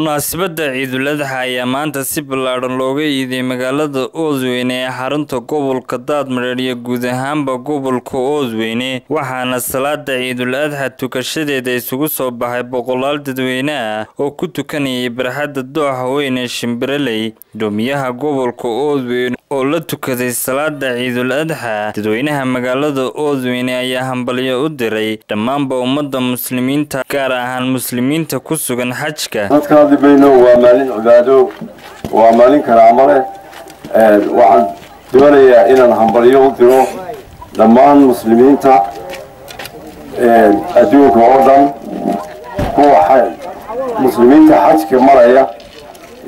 munaasabadda Ciidul Adha ayaa maanta si ballaaran looga iiday magaalada Oodweyne ee xarunta gobolka Daadmareer iyo guud ahaanba gobolka Oodweyne waxaana salaada Ciidul Adha tukashadeeda isugu soo baxay boqolaal dadweyne ah oo ku tukanayay barxadda dooxa weyn ee Shimbireley doomiyaha gobolka Oodweyne oo la tukaday salaada Ciidul Adha dadweynaha magaalada Oodweyne ayaa hambalyo u diray dhammaanba ummadda muslimiinta gaar ahaan muslimiinta ku sugan xajka دبينو ومالين عبادو ومالين كرامله وعن دولية إن الهمبريو درو لما المسلمين تا أدوك وردن هو حال مسلمين تا حج كمرأة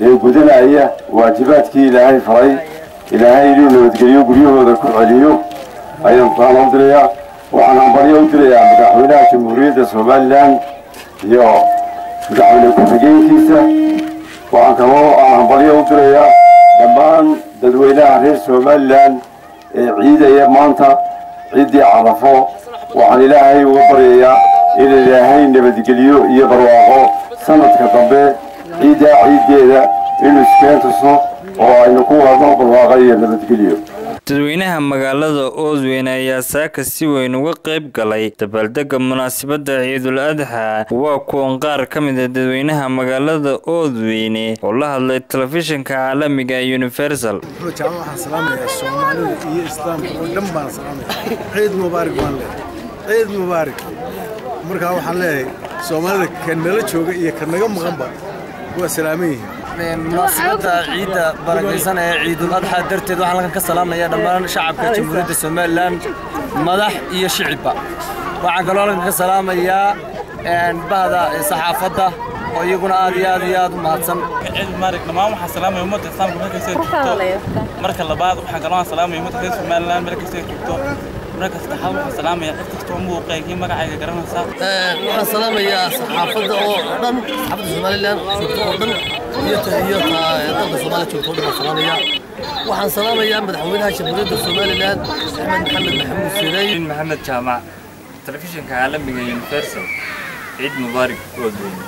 يقولنا هي واجبات كي إلهي فري إلهي لونه تقريو قريو ذكر عليو أيضا طالب دريا وعن همبريو دريا مدحونا جمهورية سوماليلاند يو مدحونا كفجينكيسا وعن كمان همبريو دريا دمان ددوينا غير سوماليلاند عيد يا مانتا عيد عرفو وعن إلهي وبريا إلى إلهي نبتقليو يبرواقو سنة كتنبي عيد ذا إنه سكنتسو وإنه كوها ضرب الواقعية نبتقليو dadweynaha magaalada Oodweyne ayaa saaka si weyn uga qayb galay dabaaldega munaasabadda Ciidul Adha waa kuwan qaar ka mid ah dadweynaha magaalada Oodweyne oo la hadlay telefishinka caalamiga Universal waxaan salaamayaa Soomaalida iyo Islaamka oo dhan baan salaamayaa Ciid Mubaarak waan leeyahay Ciid Mubaarak markaa waxaan leeyahay Soomaalida kan nala jooga iyo kan naga maqanba waa salaamayeen مناسبة عيد بركيسان عيد الأضحى درتد وحنا كان كسلام يا دمان شعب كجمهورية الصوماليلاند مدح يا شعب وحنا قالوا لنا كسلام يا بعد صحافته ويكون آدي ومحسن عيد مبارك لما وحنا سلام يوم الإسلام كمان كسر مركز لبعض وحنا قالوا سلام يوم الصوماليلاند مركز كسر مركز تحول سلام يا قفتك مو قايقين ما قاعد يقرأنا صح وحنا سلام يا صحافته ودن صحافة الصوماليلاند ودن waxaan salaamayaa madaxweynaha jamhuuriyadda Soomaaliland Axmed Maxamed Sireyn Maxamed Jaamac telefishinka caalamiga Universal Ciid Mubaarak Oodweyne